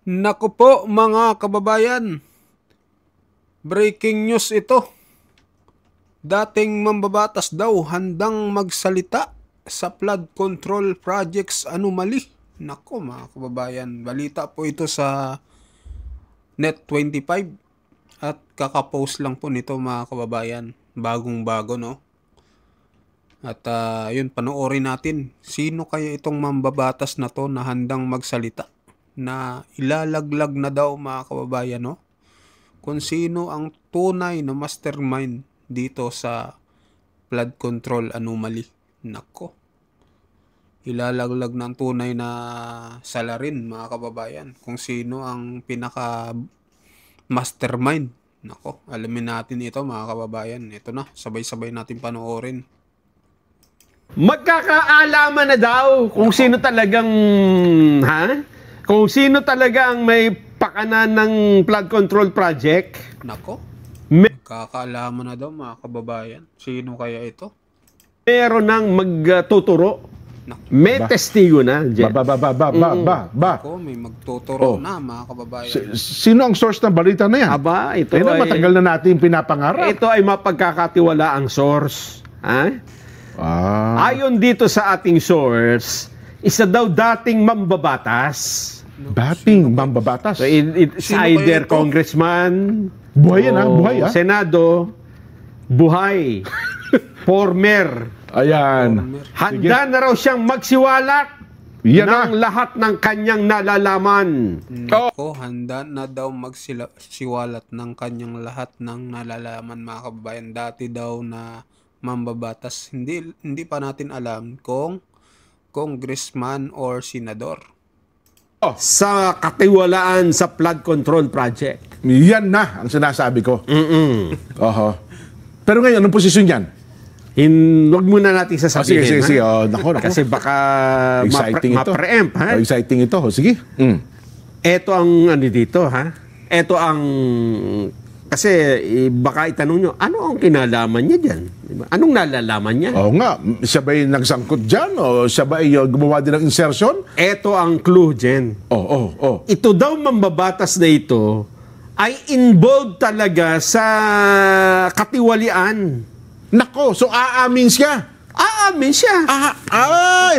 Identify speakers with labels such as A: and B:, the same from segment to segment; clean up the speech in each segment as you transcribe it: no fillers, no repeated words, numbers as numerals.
A: Naku po mga kababayan, breaking news ito. Dating mambabatas daw handang magsalita sa flood control projects anomaly. Naku mga kababayan, balita po ito sa Net25 at kakapost lang po nito mga kababayan. Bagong-bago no. At yun, panoorin natin. Sino kaya itong mambabatas na to na handang magsalita? Na ilalaglag na daw mga kababayan no? Kung sino ang tunay na mastermind dito sa flood control anomaly. Nako. Ilalaglag ng tunay na salarin mga kababayan. Kung sino ang pinaka mastermind. Nako, alamin natin ito mga kababayan. Ito na, sabay-sabay natin panoorin.
B: Magkakaalaman na daw kung sino talagang, Kung sino talaga ang may pakanan ng flood control project.
A: Nako, magkakaalaman na daw mga kababayan. Sino kaya ito?
B: Meron nang magtuturo. May testigo na, Jen.
A: Nako, may magtuturo na mga kababayan.
C: Sino ang source ng balita na yan?
B: Aba, ito
C: Ayun,
B: ay...
C: matagal na natin pinapangarap.
B: Ito ay mapagkakatiwala ang source. Ayon dito sa ating source, isa daw dating mambabatas.
C: Dating mambabatas?
B: So, it's either congressman,
C: buhay yan buhay
B: senado, buhay, former.
C: Ayan.
B: Handa na raw siyang magsiwalat ng lahat ng kanyang nalalaman.
A: Nako, handa na daw magsiwalat ng kanyang lahat ng nalalaman mga kababayan. Dati daw na mambabatas, hindi pa natin alam kung congressman or senador.
B: Sa katiwalaan sa flood control project.
C: Yan na ang sinasabi ko. Pero ngayon, anong posisyon yan?
B: Wag muna natin sasabihin.
C: Sige. Naku.
B: Kasi baka ma-preempt.
C: Exciting ito. Sige.
B: Ito ang dito, Ito ang... Kasi baka itanong nyo, ano ang kinalaman niya dyan? Diba? Anong nalalaman niya?
C: Oo nga. Siya ba'y nagsangkot dyan? O siya ba'y gumawa din ng insertion?
B: Ito ang clue, Jen. Ito daw mambabatas na ito ay involved talaga sa katiwalian.
C: Nako, so aamin siya?
B: Aamin siya.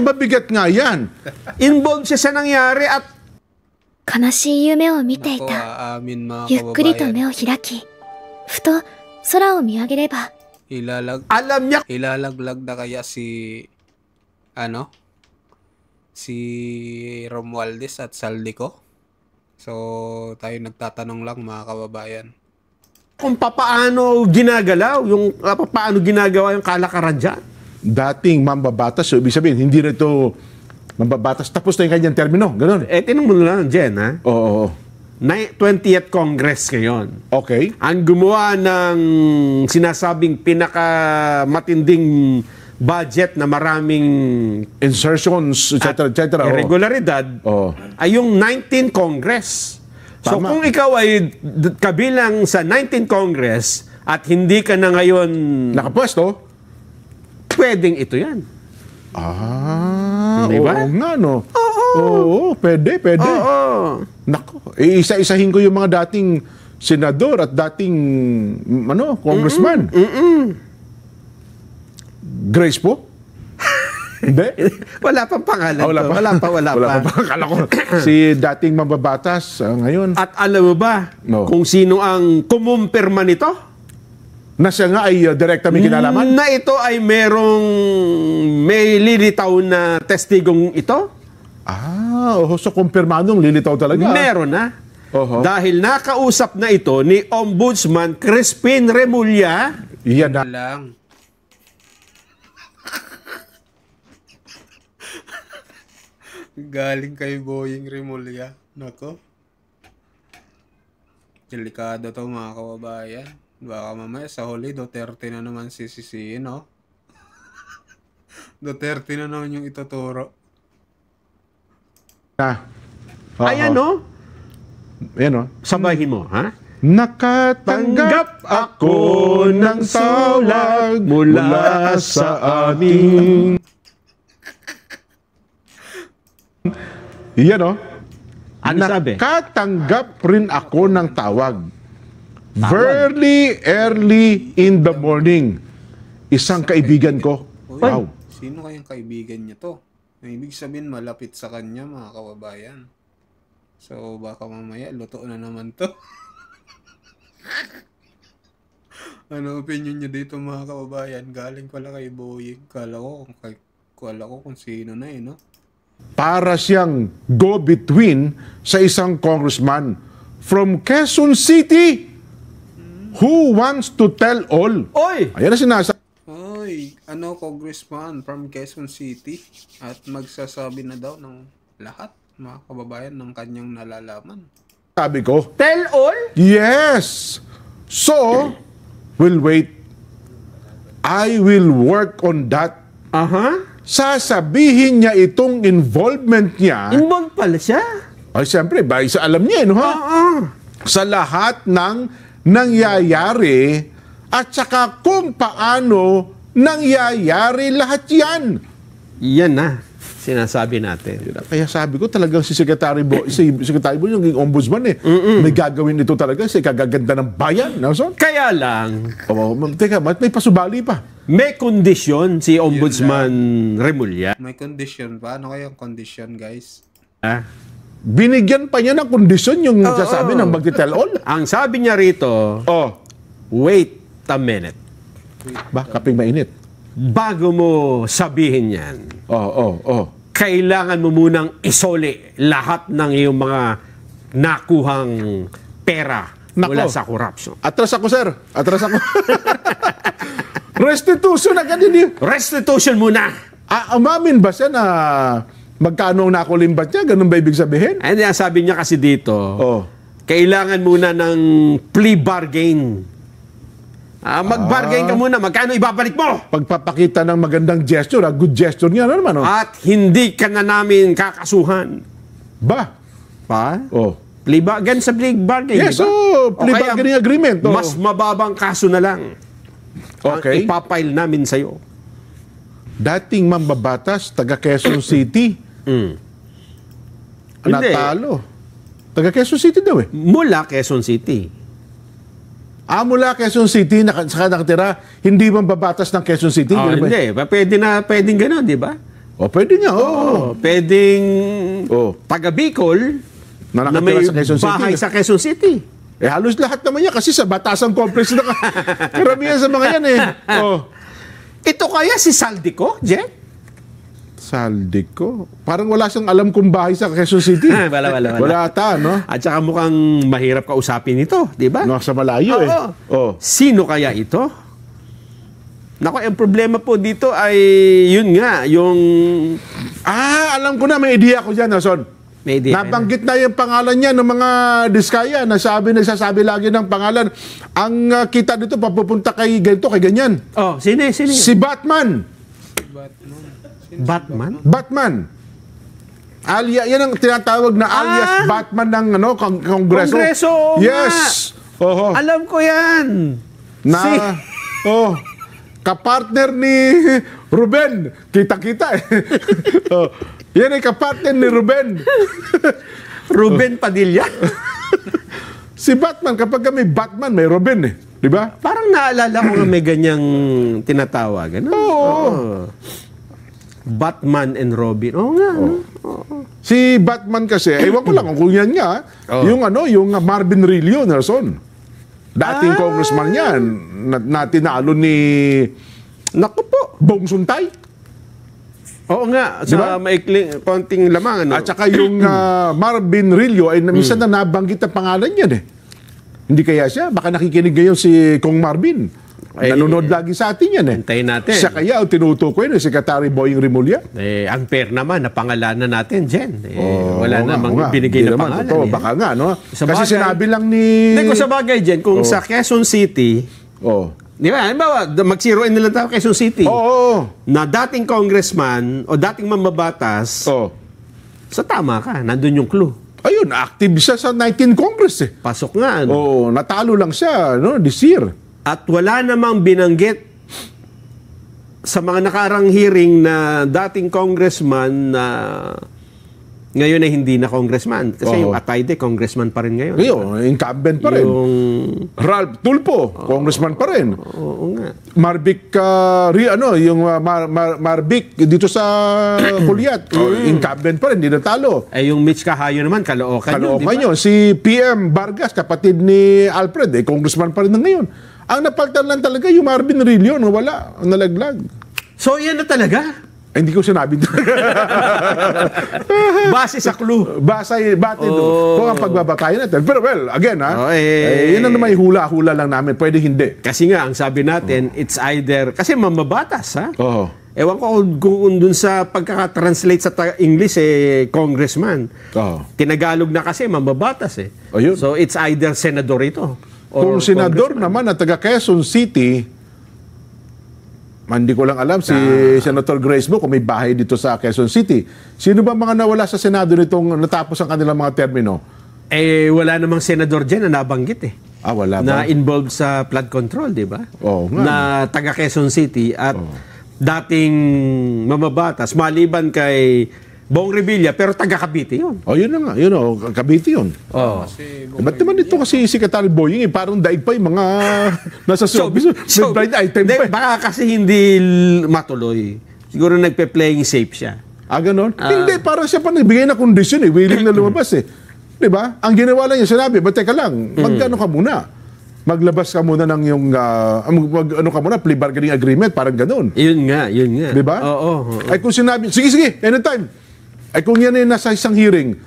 C: Mabigat nga yan.
B: Involved siya sa nangyari at
D: 悲しい夢を見てい
A: Nako,
D: た。
A: aamin mga
D: ゆっくりと
A: kababayan.
D: 目を開き、ふと空を見上げれば、
B: alam niya
A: Ilalaglag na kaya si Romualdez at Saldico? So, tayo nagtatanong lang mga kababayan.
B: kung paano ginagalaw, paano ginagawa yung kalakaran dyan.
C: Dating mambabatas, so ibig sabihin, hindi na ito mambabatas. Tapos na yung kanyang termino. Ganun.
B: Tinong mo lang, Jen,
C: Oo.
B: 20th Congress ngayon.
C: Okay.
B: Ang gumawa ng sinasabing pinakamatinding budget na maraming
C: Insertions, etc.
B: irregularidad ay yung 19th Congress. So
C: Tama.
B: kung ikaw ay kabilang sa 19th Congress at hindi ka na ngayon
C: Nakapwesto?
B: pwedeng ito yan. Diba?
C: Oo nga, no? Oo, pwede.
B: Oo.
C: Nako, isa-isahin ko yung mga dating senador at dating, congressman. Grace po? Hindi?
B: Wala pang pangalan.
C: Wala pa.
B: Wala pa.
C: Akala ko, si dating mambabatas, ngayon,
B: At alam mo ba kung sino ang kumumpirma nito?
C: na siya nga ay direkta may kinalaman?
B: Na ito ay may lilitaw na testigong ito?
C: So kumpirmadong lilitaw talaga.
B: Meron na. Dahil nakausap na ito ni Ombudsman Crispin Remulla.
C: Yan na.
A: Lang. Galing kay Boying Remulla. Nako. Delikado to mga kababayan. Baka mamaya sa huli, Duterte na naman sisisiin, no? Duterte na naman yung ituturo.
B: Ayan, no?
C: Ayan,
B: Sabahin mo,
C: Nakatanggap ako ng tawag mula sa ating... Yan,
B: Ano sabi?
C: Nakatanggap rin ako ng tawag. Very early in the morning. Isang kaibigan ko.
A: Uy,
C: Wow.
A: sino kayang kaibigan niya to? Ibig sabihin, malapit sa kanya, mga kababayan. So, baka mamaya, luto na naman to. Ano opinion niyo dito, mga kababayan? Galing pala kay Boying. Kala ko kung sino na no?
C: Para siyang go-between sa isang congressman from Quezon City who wants to tell all.
B: Oy!
C: Ayan na sinasabi.
A: Hoy, congressman from Quezon City at magsasabi na daw ng lahat, mga kababayan, ng kanyang nalalaman.
C: Sabi ko,
B: Tell all?
C: yes. So, we'll wait. I will work on that.
B: Aha.
C: Sasabihin niya itong involvement niya.
B: Involved pala siya.
C: Ay, siyempre, sa alam niya, no, ha?
B: Oo.
C: Sa lahat ng nangyayari at saka kung paano nangyayari lahat yan.
B: Yan na. Sinasabi natin.
C: Kaya sabi ko talagang si Secretary Bo yung ombudsman may gagawin ito talaga sa kagaganda ng bayan. No, so?
B: Kaya lang,
C: Teka, may pasubali pa.
B: may kondisyon si Ombudsman Remulla.
A: May condition pa? Ano kayang condition, guys?
B: Ah,
C: Binigyan pa niya ng kondisyon yung sasabi ng magti-tell all.
B: ang sabi niya rito,
C: Oh,
B: wait a minute.
C: ba, kaping mainit.
B: Bago mo sabihin yan,
C: Oh.
B: kailangan mo munang isole lahat ng iyong mga nakuhang pera mula
C: Nako.
B: sa corruption.
C: Atras ako, sir. Atras ako. Restitution agad din.
B: Restitution muna!
C: Umamin ba siya na magkano ang nakulimbat niya? Ganun ba ibig sabihin?
B: And ang sabi niya kasi dito,
C: Oh.
B: kailangan muna ng plea bargain. Mag-bargain ka muna, magkano ibabalik mo?
C: Pagpapakita ng magandang gesture, good gesture niya na naman. Oh.
B: At hindi ka na namin kakasuhan.
C: Ba?
B: Pa?
C: Oh.
B: Plea bargain sa plea bargain,
C: Yes,
B: di ba?
C: oh, plea
B: O kaya
C: bargaining agreement. Oh.
B: Mas mababang kaso na lang
C: Okay.
B: ang ipapile namin sa'yo.
C: Dating mambabatas, taga Quezon City,
B: Mm. Hindi.
C: natalo. Taga Quezon City daw eh.
B: Mula Quezon City.
C: Mula Quezon City, saka nakatira, hindi mambabatas ng Quezon City.
B: Oh,
C: Ganun ba?
B: hindi. Pwedeng gano'n, di ba?
C: Pwede niya, oo.
B: Oh, pwedeng
C: Oh.
B: taga Bicol
C: Na
B: na
C: nakatira
B: may
C: sa Quezon City.
B: bahay sa Quezon City.
C: Halos lahat naman yan kasi sa Batasan Complex na karamihan sa mga yan eh. Oh.
B: Ito kaya si Saldico, Jen?
C: Saldico. Parang wala siyang alam kung bahay sa Quezon City.
B: Wala.
C: Wala ata, no?
B: At saka mukhang mahirap kausapin ito, di ba?
C: Nasa malayo eh.
B: Oo.
C: Oh.
B: Sino kaya ito? Naku, ang problema po dito ay yun nga, yung...
C: Alam ko na, may idea ko dyan, Nason.
B: May idea ka na.
C: Nabanggit na yung pangalan niya ng mga diskaya. Nagsasabi lagi ng pangalan. Ang kita dito, papupunta kay ganito, kay ganyan.
B: Oh, sino?
C: Si Batman.
B: Batman?
C: Batman. Yan ang tinatawag na alias Batman ng Kongreso.
B: Kongreso, oo
C: yes. Oho.
B: Alam ko yan.
C: Kapartner ni Ruben. Kita-kita eh. Yan ay kapartner ni Ruben.
B: Ruben Padilla.
C: Si Batman, kapag may Batman, may Ruben eh. Di ba?
B: Parang naalala ko nga may ganyang tinatawagan. Oo. Batman and Robin. Oo nga.
C: Si Batman kasi, ewan ko lang kung yan nga, yung Marvin Rillo, Nelson. Dating congressman yan, na tinalo ni
B: Naku po.
C: Bong Suntay.
B: Oo nga. Sa
C: Diba?
B: maikling, konting lamang. Ano?
C: At saka yung Marvin Rillo, ay minsan na nabanggit ang pangalan yan eh. Hindi kaya siya? Baka nakikinig ngayon si Kong Marvin. Nanonood lagi sa atin yan eh.
B: Hintayin natin.
C: Siya kaya ang tinutukoy ni Secretary Boying Remulla.
B: Unfair naman na pangalanan natin, Jen. Wala
C: Oo
B: namang
C: nga.
B: binigay
C: Hindi
B: na
C: naman,
B: pangalan.
C: totoo.
B: eh.
C: Baka nga, no?
B: Sa
C: Kasi
B: bagay-
C: sinabi lang ni...
B: Hindi ko sa bagay, Jen, kung sa Quezon City, di ba, halimbawa, mag-zeroin na lang tayo Quezon City,
C: Oo.
B: na dating congressman o dating mambabatas, sa tama ka, nandun yung clue.
C: Ayun, active siya sa 19 Congress eh.
B: Pasok nga. Ano?
C: Oo, natalo lang siya, no, this year.
B: At wala namang binanggit sa mga nakarang hearing na dating congressman na Ngayon ay hindi na congressman. Kasi
C: Oo.
B: yung Atayde, congressman pa rin ngayon.
C: Ngayon, incumbent pa rin.
B: Yung...
C: Ralph Tulfo, congressman pa rin.
B: Oo nga.
C: Marvic, Marvic dito sa Kulyat, incumbent pa rin, hindi natalo.
B: Eh yung Mitch Cahayo naman, Caloocan yun, di ba?
C: Kaloocan yun. Si PM Vargas, kapatid ni Alfred, congressman pa rin na ngayon. Ang napalitan lang talaga yung Marvin Rillo, wala, nalaglag.
B: So yan na talaga.
C: Hindi ko sinabi.
B: Base sa clue.
C: Bate doon. Kung ang pagbabatayan natin. Pero well, again yun ang naman hula-hula lang namin. Pwede hindi.
B: Kasi nga, ang sabi natin, it's either... Kasi mamabatas, ha?
C: Oo.
B: Ewan ko kung dun sa pagkaka-translate sa English, congressman.
C: Oo.
B: Tinagalog na kasi, mamabatas, eh.
C: Ayun.
B: So, it's either senador ito.
C: Kung
B: or
C: senador
B: congressman.
C: naman na taga Quezon City, hindi ko lang alam si Senator Grace Bo kung may bahay dito sa Quezon City. Sino ba mga nawala sa Senado nitong natapos ang kanilang mga termino?
B: Eh, wala namang senador dyan na nabanggit, eh.
C: Wala ba?
B: Na involved sa flood control, di ba?
C: Oo nga.
B: Na taga Quezon City at dating mamabatas, maliban kay Bong Revilla, pero taga Cavite yun.
C: Yun na nga. Yun Cavite yun.
B: Oh.
C: Ba't naman ito kasi si Secretary Boying, parang daig pa yung mga nasa showbiz. May blind item pa.
B: Baka kasi hindi matuloy. Siguro nagpe-playing safe siya.
C: Ganon? Hindi, parang siya pa nagbigay na kondisyon willing na lumabas Di ba? Ang ginawa lang niya, sinabi, teka lang, magkano ka muna? Maglabas ka muna ng yung, plea bargaining agreement, parang ganon.
B: Yun nga.
C: Di ba?
B: Oo.
C: Ay kung sinabi, sige, anytime. Ay kung yan ay nasa isang hearing,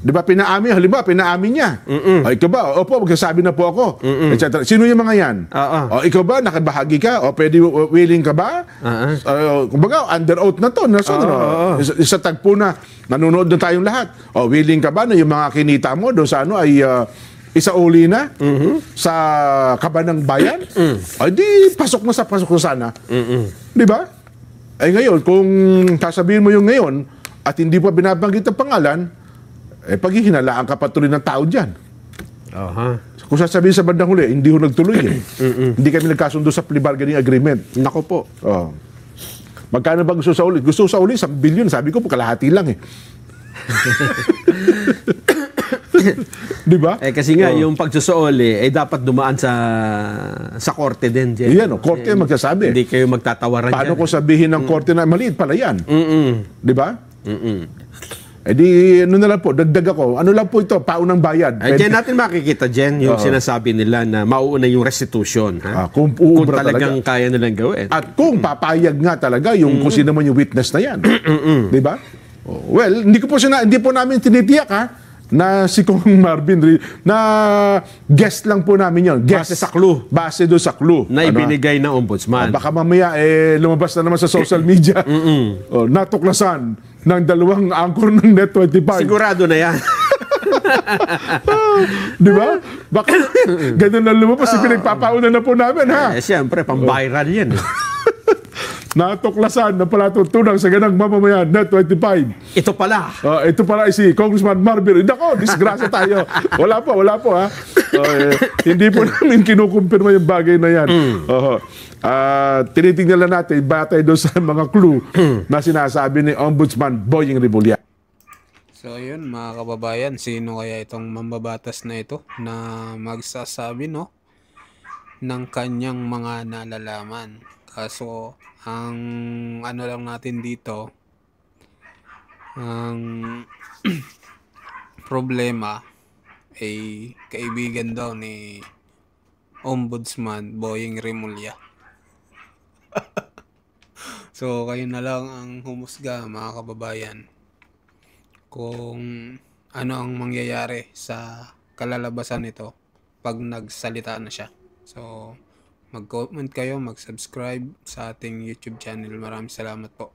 C: di ba, halimbawa, pinaamin niya. Ay, ikaw ba? Opo, magsasabi na po ako. Etc. Sino yung mga yan? Ikaw ba, nakabahagi ka? O pwede, willing ka ba? Kumbaga, under oath na to. Isa tagpo na, nanonood na tayong lahat. Willing ka ba na yung mga kinita mo doon sa ay isauli na sa kaba ng bayan? Ay di, pasok na sana. Di ba? Ay ngayon, kung sasabihin mo yung ngayon, at hindi pa binabanggit ang pangalan, paghihinalaan ka patuloy ng tao dyan. Kung sasabihin sa bandang huli, hindi ho nagtuloy Hindi kami nagkasundo sa plea bargaining agreement.
B: Nako po.
C: Magkano ba gusto sa uli? Gusto sa uli, 1 billion. Sabi ko, kalahati lang Di ba?
B: Kasi nga, yung pagsusuoli, dapat dumaan sa korte din.
C: Yan, korte ang magsasabi.
B: Hindi kayo magtatawaran
C: Paano
B: dyan.
C: kung sabihin ng korte na maliit pala yan? Di ba? Na lang po, dagdag ako. Ano lang po ito, paunang bayad.
B: Diyan natin makikita, Jen, yung sinasabi nila na mauuna yung restitution.
C: Kung
B: kung talagang kaya nilang gawin.
C: At kung papayag nga talaga yung kung sino man yung witness na yan. Di ba? Well, hindi po namin tinitiyak na si Kong Marvin na guest lang po namin yun.
B: Base sa clue.
C: Base doon sa clue.
B: Na ibinigay ng ombudsman.
C: Baka mamaya lumabas na naman sa social media. Natuklasan ng 2 anchor ng Net25.
B: Sigurado na yan.
C: Di ba? Baka ganun na lumabas. Pinagpapauna na po namin,
B: Siyempre, pang-viral yan.
C: Natuklasan na pala tunang sa ganang mamamayan, Net25.
B: Ito pala.
C: Ito pala si Congressman Marvin. Nako, disgrasya tayo. Wala po hindi po namin kinukumpirma yung bagay na yan. Tinitingnan lang natin, batay doon sa mga clue na sinasabi ni Ombudsman Boying Rimulya.
A: So ayun mga kababayan, sino kaya itong mambabatas na ito na magsasabi ng kanyang mga nalalaman. Kaso ang ano lang natin dito, ang problema ay kaibigan daw ni Ombudsman Boying Rimulya. So kayo na lang ang humusga mga kababayan kung ano ang mangyayari sa kalalabasan nito pag nagsalita na siya. So mag-comment kayo, mag-subscribe sa ating YouTube channel. Maraming salamat po.